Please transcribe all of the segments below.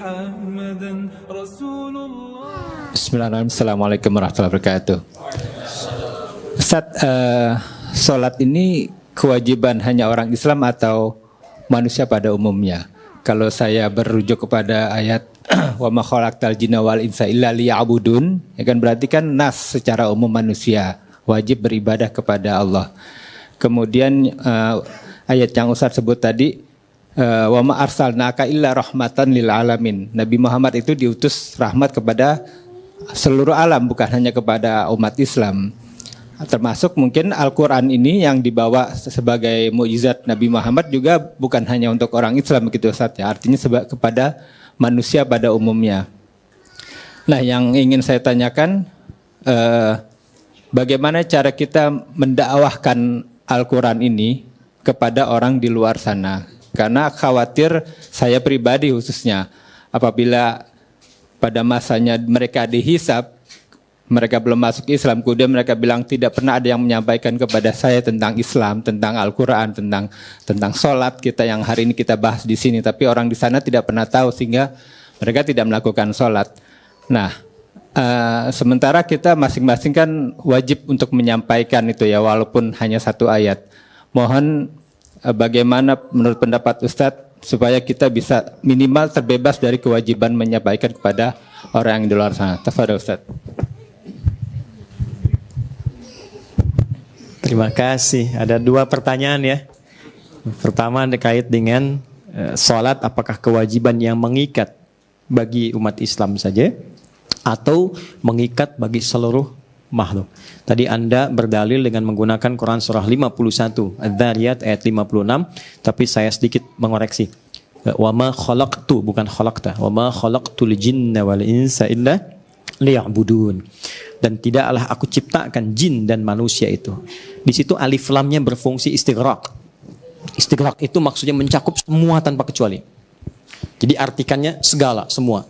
محمدا رسول الله. Bismillahirrahmanirrahim. Assalamualaikum warahmatullahi wabarakatuh. Ustaz, sholat ini kewajiban hanya orang Islam atau manusia pada umumnya? Kalau saya berujuk kepada ayat wa ma khalaqtal jinna wal insa illa liya'budun, ya kan berarti kan nas secara umum manusia wajib beribadah kepada Allah. Kemudian ayat yang Ustaz sebut tadi, wa ma arsalnaka illa rahmatan lil alamin. Nabi Muhammad itu diutus rahmat kepada seluruh alam, bukan hanya kepada umat Islam. Termasuk mungkin Al-Quran ini yang dibawa sebagai mukjizat Nabi Muhammad juga bukan hanya untuk orang Islam begitu Ustaz ya, artinya kepada manusia pada umumnya. Nah, yang ingin saya tanyakan, bagaimana cara kita mendakwahkan Al-Quran ini kepada orang di luar sana? Karena khawatir saya pribadi khususnya, apabila pada masanya mereka dihisab, mereka belum masuk Islam, kemudian mereka bilang tidak pernah ada yang menyampaikan kepada saya tentang Islam, tentang Al-Quran, tentang sholat kita yang hari ini kita bahas di sini. Tapi orang di sana tidak pernah tahu sehingga mereka tidak melakukan sholat. Nah, sementara kita masing-masing kan wajib untuk menyampaikan itu ya, walaupun hanya satu ayat. Mohon bagaimana menurut pendapat Ustadz supaya kita bisa minimal terbebas dari kewajiban menyampaikan kepada orang yang di luar sana. Tafadhol Ustadz. Terima kasih. Ada dua pertanyaan ya. Pertama terkait dengan sholat, apakah kewajiban yang mengikat bagi umat Islam saja atau mengikat bagi seluruh makhluk. Tadi Anda berdalil dengan menggunakan Quran surah 51 Adz-Dzariyat ayat 56, tapi saya sedikit mengoreksi. Wa ma khalaqtu, bukan khalaqta. Wa ma khalaqtul jinna wal insa illa liya'budun. Dan tidaklah aku ciptakan jin dan manusia itu. Di situ alif lamnya berfungsi istighraq. Istighraq itu maksudnya mencakup semua tanpa kecuali. Jadi artikannya segala, semua.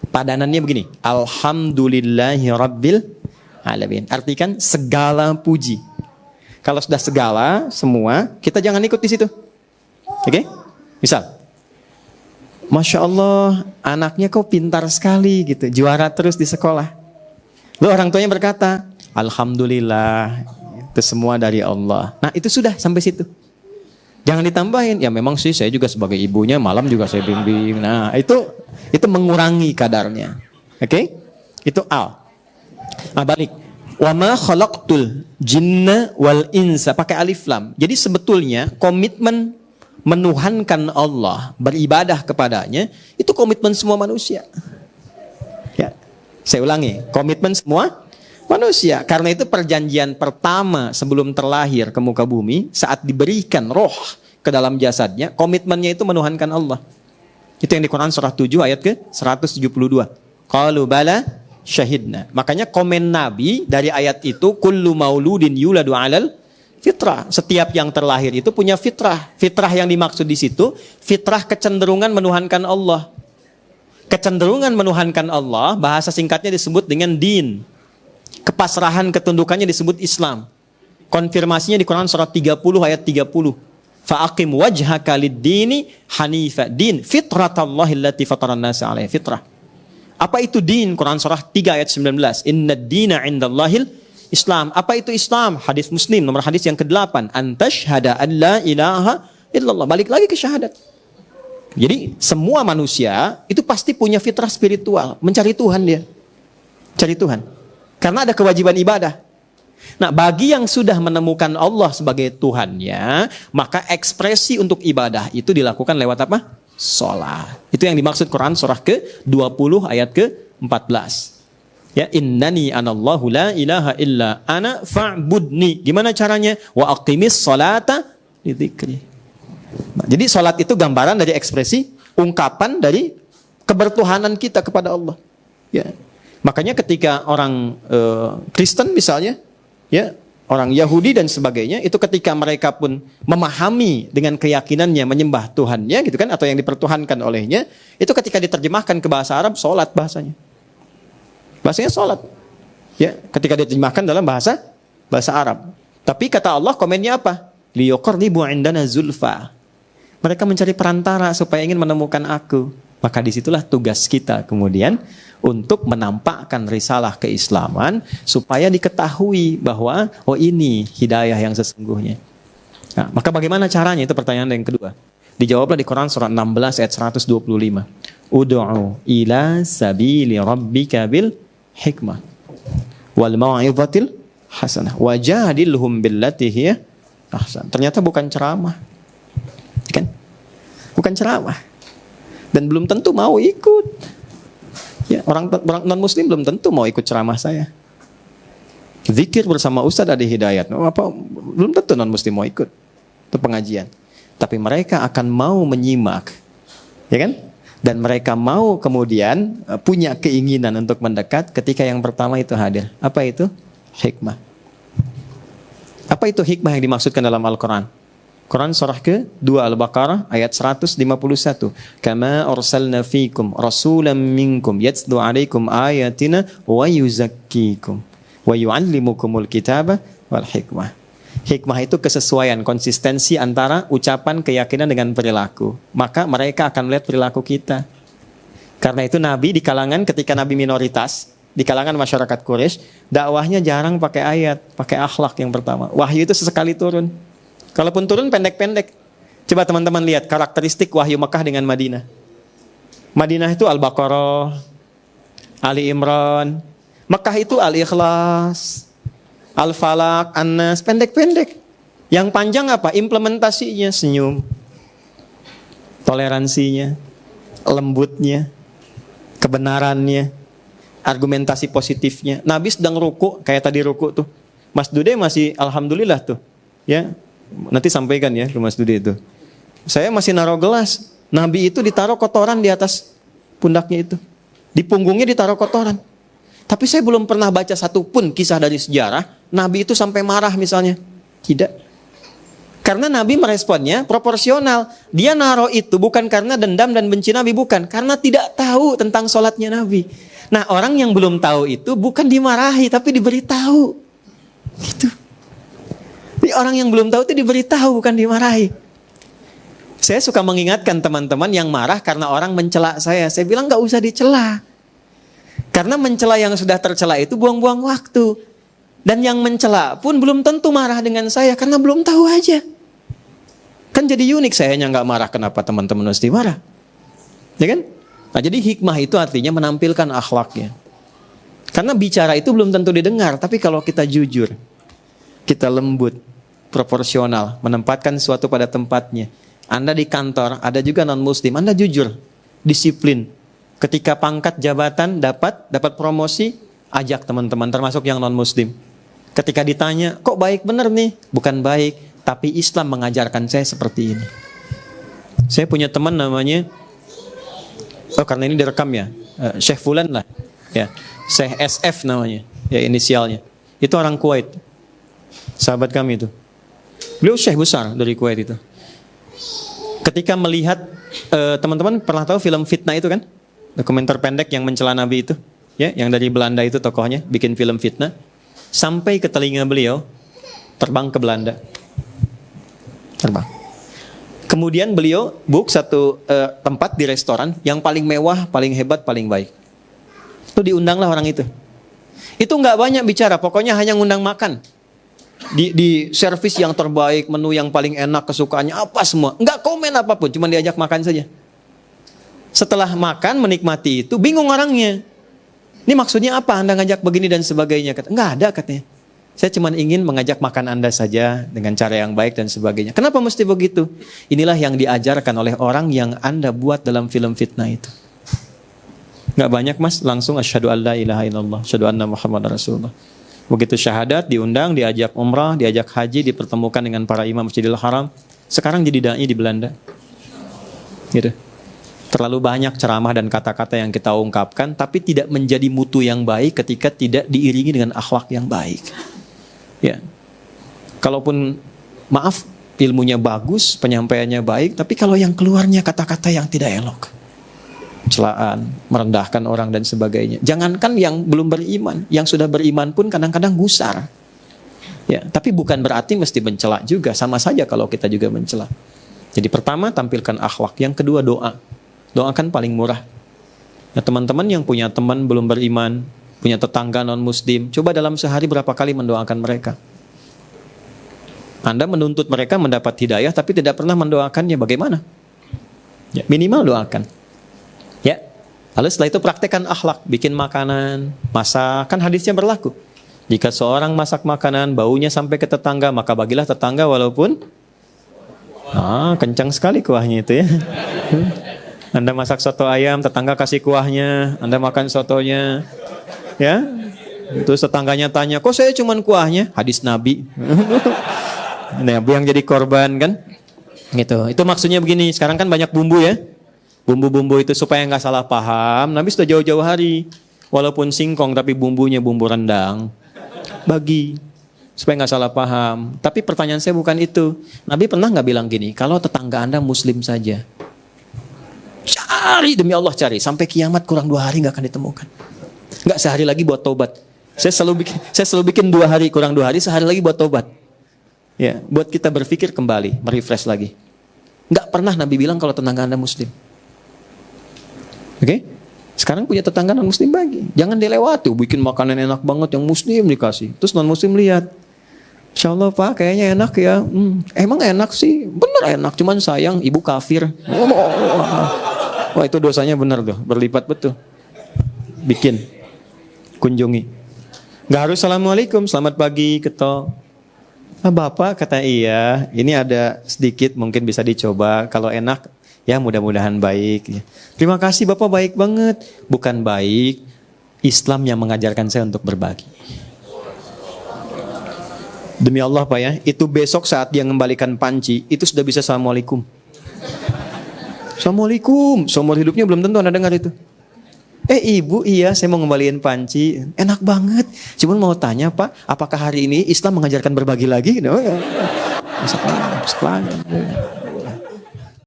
Padanannya begini, alhamdulillahi rabbil alamin. Artikan segala puji. Kalau sudah segala, semua, kita jangan ikut di situ. Oke? Misal, Masya Allah, anaknya kok pintar sekali gitu, juara terus di sekolah. Lalu orang tuanya berkata, alhamdulillah, itu semua dari Allah. Nah, itu sudah sampai situ. Jangan ditambahin, ya memang sih saya juga sebagai ibunya malam juga saya bimbing. Nah, itu mengurangi kadarnya. Oke? Itu al. Nah, balik. Wa ma khalaqtul jinna wal insa, pakai alif lam. Jadi sebetulnya komitmen menuhankan Allah, beribadah kepadanya, itu komitmen semua manusia. Ya, saya ulangi, komitmen semua manusia. Karena itu perjanjian pertama sebelum terlahir ke muka bumi, saat diberikan roh ke dalam jasadnya, komitmennya itu menuhankan Allah. Itu yang di Quran surah 7 ayat ke 172. Qalu bala syahidna. Makanya komen Nabi dari ayat itu, kullu mauludin yuladu alal fitrah. Setiap yang terlahir itu punya fitrah. Fitrah yang dimaksud di situ, fitrah kecenderungan menuhankan Allah. Kecenderungan menuhankan Allah, bahasa singkatnya disebut dengan din. Kepasrahan ketundukannya disebut Islam. Konfirmasinya di Quran surah 30 ayat 30. Fa'aqim wajhaka lid-dini hanifa. Din, fitratallahi allati fataran nasa 'alaiha, fitrah. Apa itu din? Quran surah 3 ayat 19. Innad dina 'indallahil Islam. Apa itu Islam? Hadis Muslim nomor hadis yang ke-8. Antashhada an la ilaha illallah. Balik lagi ke syahadat. Jadi semua manusia itu pasti punya fitrah spiritual, mencari Tuhan dia. Cari Tuhan. Karena ada kewajiban ibadah. Nah, bagi yang sudah menemukan Allah sebagai Tuhannya, maka ekspresi untuk ibadah itu dilakukan lewat apa? Sholat. Itu yang dimaksud Quran surah ke-20 ayat ke-14. Ya, innani anallahu la ilaha illa ana fa'budni. Gimana caranya? Wa aqimis sholata lidzikri. Nah, jadi sholat itu gambaran dari ekspresi, ungkapan dari kebertuhanan kita kepada Allah. Ya. Makanya ketika orang Kristen misalnya, ya, orang Yahudi dan sebagainya, itu ketika mereka pun memahami dengan keyakinannya menyembah Tuhannya gitu kan, atau yang dipertuhankan olehnya, itu ketika diterjemahkan ke bahasa Arab, sholat bahasanya. Bahasanya sholat. Ya, ketika diterjemahkan dalam bahasa Arab. Tapi kata Allah komennya apa? Liyuqarribu indana zulfa. Mereka mencari perantara supaya ingin menemukan aku. Maka disitulah tugas kita kemudian untuk menampakkan risalah keislaman supaya diketahui bahwa oh ini hidayah yang sesungguhnya. Nah, maka bagaimana caranya? Itu pertanyaan yang kedua. Dijawablah di Quran surat 16 ayat 125. Ud'u ila sabili rabbika bil hikmah wal mau'izatil hasanah wajadilhum billati hiya ahsan. Ternyata bukan ceramah. Kan? Bukan ceramah. Dan belum tentu mau ikut. Ya, orang non muslim belum tentu mau ikut ceramah saya. Zikir bersama Ustadz Adi Hidayat, belum tentu non muslim mau ikut itu pengajian. Tapi mereka akan mau menyimak, ya kan? Dan mereka mau kemudian punya keinginan untuk mendekat ketika yang pertama itu hadir. Apa itu? Hikmah. Apa itu hikmah yang dimaksudkan dalam Al-Quran? Quran surah ke-2 Al-Baqarah ayat 151. Kama arsalna fikum rasulan minkum yatslu alaikum ayatina wa yuzakkikum wa yu'allimukumul kitaba wal hikmah. Hikmah itu kesesuaian, konsistensi antara ucapan, keyakinan dengan perilaku. Maka mereka akan melihat perilaku kita. Karena itu Nabi di kalangan ketika Nabi minoritas, di kalangan masyarakat Quraisy, dakwahnya jarang pakai ayat, pakai akhlak yang pertama. Wahyu itu sesekali turun. Kalaupun turun pendek-pendek. Coba teman-teman lihat karakteristik wahyu Mekah dengan Madinah. Madinah itu Al-Baqarah, Ali Imran. Mekah itu Al-Ikhlas, Al-Falaq, An-Nas, pendek-pendek. Yang panjang apa? Implementasinya, senyum, toleransinya, lembutnya, kebenarannya, argumentasi positifnya. Nabi sedang ruku, kayak tadi ruku tuh. Mas Dude masih alhamdulillah tuh. Ya, nanti sampaikan ya ke Mas Dude itu. Saya masih naruh gelas. Nabi itu ditaruh kotoran di atas pundaknya itu. Di punggungnya ditaruh kotoran. Tapi saya belum pernah baca satupun kisah dari sejarah Nabi itu sampai marah misalnya. Tidak. Karena Nabi meresponnya proporsional. Dia naruh itu bukan karena dendam dan benci Nabi, bukan. Karena tidak tahu tentang sholatnya Nabi. Nah, orang yang belum tahu itu bukan dimarahi, tapi diberitahu. Gitu. Jadi orang yang belum tahu itu diberitahu, bukan dimarahi. Saya suka mengingatkan teman-teman yang marah karena orang mencela saya. Saya bilang gak usah dicela. Karena mencela yang sudah tercela itu buang-buang waktu. Dan yang mencela pun belum tentu marah dengan saya karena belum tahu aja. Kan jadi unik, saya hanya gak marah, kenapa teman-teman mesti marah? Ya kan? Nah, jadi hikmah itu artinya menampilkan akhlaknya. Karena bicara itu belum tentu didengar, tapi kalau kita jujur, kita lembut, proporsional, menempatkan sesuatu pada tempatnya. Anda di kantor, ada juga non-muslim, Anda jujur, disiplin. Ketika pangkat jabatan dapat promosi, ajak teman-teman termasuk yang non-muslim. Ketika ditanya, kok baik bener nih? Bukan baik, tapi Islam mengajarkan saya seperti ini. Saya punya teman namanya, karena ini direkam ya, Syekh Fulan lah, ya, Syekh SF namanya, ya inisialnya. Itu orang Kuwait, sahabat kami itu. Beliau Syekh besar dari Kuwait itu. Ketika melihat, teman-teman pernah tahu film Fitnah itu kan? Dokumenter pendek yang mencela Nabi itu, ya, yang dari Belanda itu tokohnya bikin film Fitnah, sampai ke telinga beliau, terbang ke Belanda, terbang. Kemudian beliau book satu tempat di restoran yang paling mewah, paling hebat, paling baik. Itu diundanglah orang itu. Itu nggak banyak bicara, pokoknya hanya ngundang makan. Di servis yang terbaik, menu yang paling enak, kesukaannya apa semua. Nggak komen apapun, cuma diajak makan saja. Setelah makan, menikmati itu, bingung orangnya. Ini maksudnya apa Anda ngajak begini dan sebagainya? Nggak ada katanya. Saya cuma ingin mengajak makan Anda saja dengan cara yang baik dan sebagainya. Kenapa mesti begitu? Inilah yang diajarkan oleh orang yang Anda buat dalam film Fitnah itu. Nggak banyak mas, langsung asyhadu an la ilaha illallah, asyhadu anna Muhammad Rasulullah. Begitu syahadat, diundang, diajak umrah, diajak haji, dipertemukan dengan para imam Masjidil Haram. Sekarang jadi dai di Belanda. Gitu. Terlalu banyak ceramah dan kata-kata yang kita ungkapkan, tapi tidak menjadi mutu yang baik ketika tidak diiringi dengan akhlak yang baik. Ya, kalaupun maaf ilmunya bagus, penyampaiannya baik, tapi kalau yang keluarnya kata-kata yang tidak elok, celaan, merendahkan orang dan sebagainya. Jangankan yang belum beriman, yang sudah beriman pun kadang-kadang gusar. Ya, tapi bukan berarti mesti mencela juga, sama saja kalau kita juga mencela. Jadi pertama tampilkan akhlak, yang kedua doa. Doakan paling murah. Ya, teman-teman yang punya teman belum beriman, punya tetangga non-muslim, coba dalam sehari berapa kali mendoakan mereka. Anda menuntut mereka mendapat hidayah tapi tidak pernah mendoakannya, bagaimana? Ya, minimal doakan. Ya. Lalu setelah itu praktekkan akhlak, bikin makanan, masak, kan hadisnya berlaku. Jika seorang masak makanan, baunya sampai ke tetangga, maka bagilah tetangga walaupun kencang sekali kuahnya itu ya. Anda masak soto ayam, tetangga kasih kuahnya, Anda makan sotonya, ya. Terus tetangganya tanya, kok saya cuman kuahnya? Hadis Nabi. Nabi yang jadi korban kan? Gitu. Itu maksudnya begini. Sekarang kan banyak bumbu ya. Bumbu-bumbu itu supaya nggak salah paham. Nabi sudah jauh-jauh hari, walaupun singkong tapi bumbunya bumbu rendang. Bagi supaya nggak salah paham. Tapi pertanyaan saya bukan itu. Nabi pernah nggak bilang gini? Kalau tetangga Anda Muslim saja, cari demi Allah cari sampai kiamat kurang 2 hari nggak akan ditemukan. Nggak sehari lagi buat tobat. Saya selalu bikin 2 hari kurang 2 hari, sehari lagi buat tobat. Ya, buat kita berpikir kembali, merefresh lagi. Nggak pernah Nabi bilang kalau tetangga Anda Muslim. Oke? Sekarang punya tetangga non-muslim bagi. Jangan dilewati, bikin makanan enak banget yang muslim dikasih. Terus non-muslim lihat. Insya Allah Pak, kayaknya enak ya. Emang enak sih? Bener enak, cuman sayang ibu kafir. Wah itu dosanya bener tuh, berlipat betul. Bikin, kunjungi. Gak harus Assalamualaikum, selamat pagi, keto. Bapak kata iya, ini ada sedikit mungkin bisa dicoba. Kalau enak, ya mudah-mudahan baik. Terima kasih Bapak, baik banget. Bukan baik, Islam yang mengajarkan saya untuk berbagi. Demi Allah Pak ya, itu besok saat dia mengembalikan panci, itu sudah bisa Assalamualaikum. Assalamualaikum, seumur hidupnya belum tentu Anda dengar itu. Ibu, iya saya mau ngembaliin panci. Enak banget, cuman mau tanya Pak, apakah hari ini Islam mengajarkan berbagi lagi? Oh ya, besok lagi.